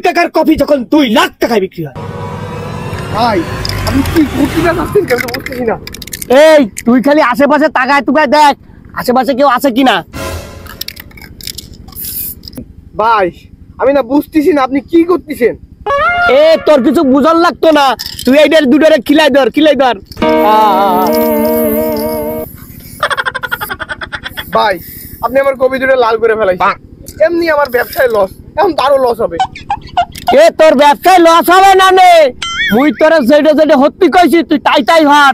টাকার কফি যখন 2 লাখ টাকায় বিক্রি হয়। ভাই আপনি কি ঘুরতে যাচ্ছেন কেন বুঝতেছি না। এই তুই খালি আশেপাশে তাকায় তুকায় দেখ আশেপাশে কেউ আছে কিনা। ভাই আমি না বুঝতেছি না আপনি কি করতেছেন। এ তোর কিছু বুঝার লাগতো না, তুই এইটার দুটারে খিলাই ধর ভাই আপনি আমার কপি দুটো লাল করে ফেলাইছেন, এমনি আমার ব্যবসায় লস, এখন তারও লস হবে। এ তোর ব্যবসায় লস হবে না নে, মুই তোরে যেটা হত্যি কইছি তুই তাই ভার।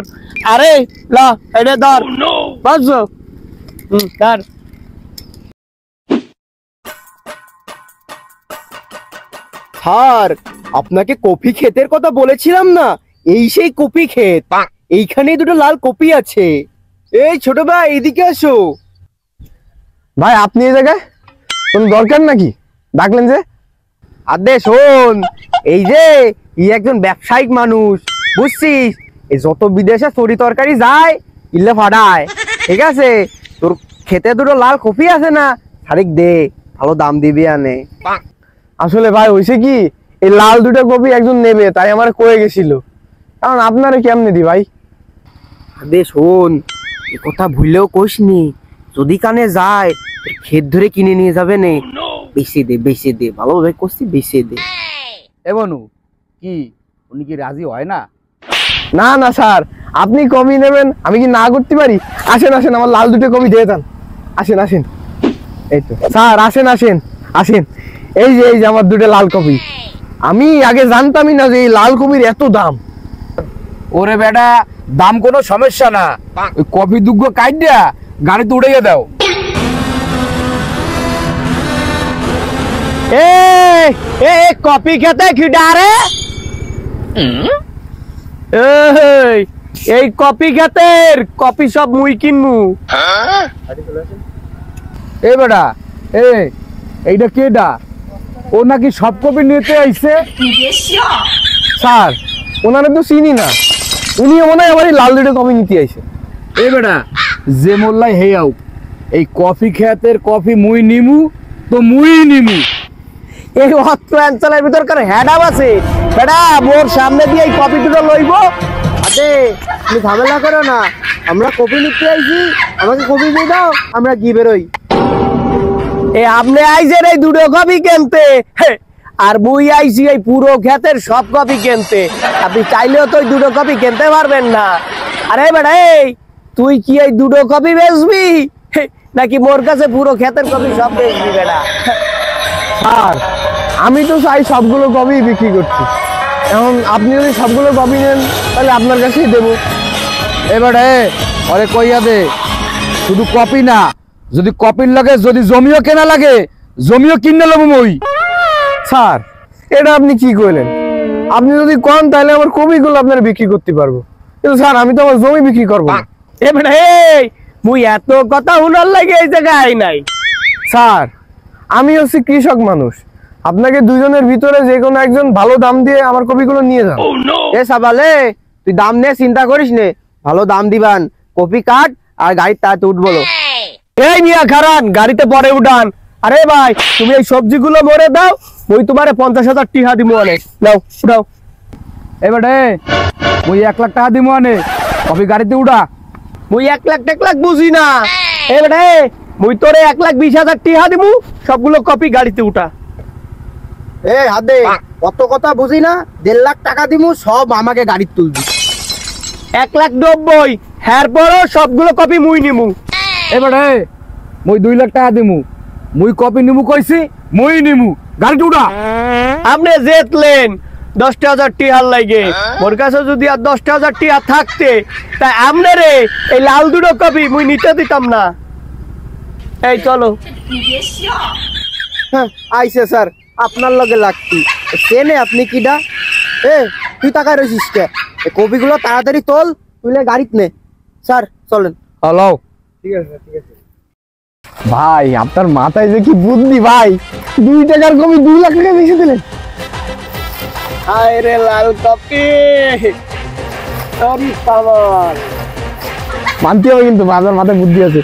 আরে ল এটা ধর বুঝছো ধর। স্যার আপনাকে কপি ক্ষেতের কথা বলেছিলাম না, এই সেই কপি ক্ষেত, এইখানে দুটো লাল কপি আছে। এই ছোট ভাই এদিকে আসো। ভাই আপনি এই জায়গায় কোন দরকার নাকি ডাকলেন যে? আদে শোন, এই যে একজন ব্যবসায়িক মানুষ বুঝছিস, এই যত বিদেশে তরি তরকারি যায় ইল্লে ফাটায়, ঠিক আছে? তোর খেতে দুটো লাল কপি আছে না, শারিক দে, ভালো দাম দিবি আনে। আসলে ভাই হইছে কি, এই লাল দুটো কপি একজন নেবে তাই আমার কয়ে গেছিল, কারণ আপনারে কেমনে দি ভাই? আদে শোন, এ কথা ভুলেও কইস নি, যদি কানে যায় ক্ষেত ধরে কিনে নিয়ে যাবে নে। বেশি দে ভালোভাবে করছি, বেশি দে। এ বনু কি উনি কি রাজি হয় না? না না স্যার, আপনি কপি নেবেন আমি কি না করতে পারি? আসেন আমার লাল দুটো কপি দিয়ে দেন। আসেন এই তো স্যার, আসেন। এই যে আমার দুটো লাল কপি। আমি আগে জানতামই না যে এই লাল কপির এত দাম। ওরে বেটা, দাম কোনো সমস্যা না, ওই কফি দুগ্গ কাইডা গাড়িতে উড়াইয়া দাও। কপি খেতে খিডারে এই কপি খেতের কপি সব মুই কিনমু। এ বেটা এইটা কেডা? ও নাকি সব কপি নিতে আইছে। স্যার ওনারা তো চিনি না, উনিও মনে হয় আমার এই লাল দুটো কপি নিতে আইছে। এ বেটা যে মোল্লাই হেয়াও, এই কফি খেতের কফি মুই নিমু তো মুই নিমু। এই অত্র অঞ্চলের ভিতরকার হেডাম আছে বেটা, মোর সামনে দিয়ে এই কপি দুটো লইব। আদে তুমি ঝামেলা করো না, আমরা কপি নিতে আইছি, আমাকে কপি দিয়ে দাও, আমরা কি বেরোই। এ আপনি আইছেন এই দুটো কপি কিনতে, আর মুই আইছি এই পুরো ক্ষেতের সব কপি কিনতে। আপনি চাইলেও তো এই দুটো কপি কিনতে পারবেন না। আরে বেটা এই তুই কি এই দুটো কপি বেচবি নাকি মোর কাছে পুরো ক্ষেতের কপি সব বেচবি বেটা? স্যার আমি তো চাই সবগুলো কপি বিক্রি করছি, এখন আপনি যদি সবগুলো কপি নেন তাহলে আপনার কাছেই দেবো। এবারে আরে কইয়া দে, শুধু কপি না, যদি কপির লাগে যদি জমিও কেনা লাগে জমিও কিনে নেবো মই। স্যার এটা আপনি কি কইলেন? আপনি যদি কোন তাহলে আমার কপিগুলো আপনার বিক্রি করতে পারবো, কিন্তু স্যার আমি তো আমার জমি বিক্রি করবো না। এ বেটা এই মুই এত কথা শুনার লাগে এই জায়গায় আই নাই। স্যার আমি হচ্ছি কৃষক মানুষ, আপনাকে দুজনের ভিতরে যে কোনো একজন ভালো দাম দিয়ে আমার কপিগুলো নিয়ে যান। এ সাবালে তুই দাম নিয়ে চিন্তা করিস নে, ভালো দাম দিবান, কপি কাট আর গাড়ির তাতে উঠ বলো। এই মিয়া খারান গাড়িতে পরে উঠান। আরে ভাই তুমি এই সবজিগুলো মরে দাও, ওই তোমারে 50,000 টিহা দিমু অনেক। নাও উঠাও। এবারে ওই 1 লাখ টাকা দিমু আনে, কপি গাড়িতে উড়া। মুই 1 লাখ বুঝি না। এ বেটা মুই তোরে 1,20,000 টিহা দিমু, সবগুলো কপি গাড়িতে উঠা। এ হাদে কত কথা বুঝি না, 1.5 লাখ টাকা দিমু, সব আমাকে গাড়ির তুলবি। 1,90,000 হ্যার পরও সবগুলো কপি মুই নিমু। এবারে মুই 2 লাখ টাকা দিমু, মুই কপি নিমু কইছি, মুই নিমু, গাড়িতে উড়া। আপনি জেতলেন 10,000 টিহার লাগে, মোর কাছে যদি আর 10,000 টিহা থাকতে তাই আপনারে এই লাল দুটো কপি মুই নিতে দিতাম না। এই চলো। হ্যাঁ আইসে স্যার, আপনার লগে লাগতি চেনে আপনি কিডা? এ তুই তাকায় রইছিস কে? এই কপিগুলো তাড়াতাড়ি তোল, তুলে গাড়িতে নে। স্যার চলেন। হ্যালো ঠিক আছে। ভাই আপনার মাথায় যে কি বুদ্ধি ভাই, 2 টাকার কপি 2 লাখ টাকা বেশি দিলেন। হায় রে লাল কপি, সরি পাওয়ার মানতে হবে কিন্তু আপনার মাথায় বুদ্ধি আছে।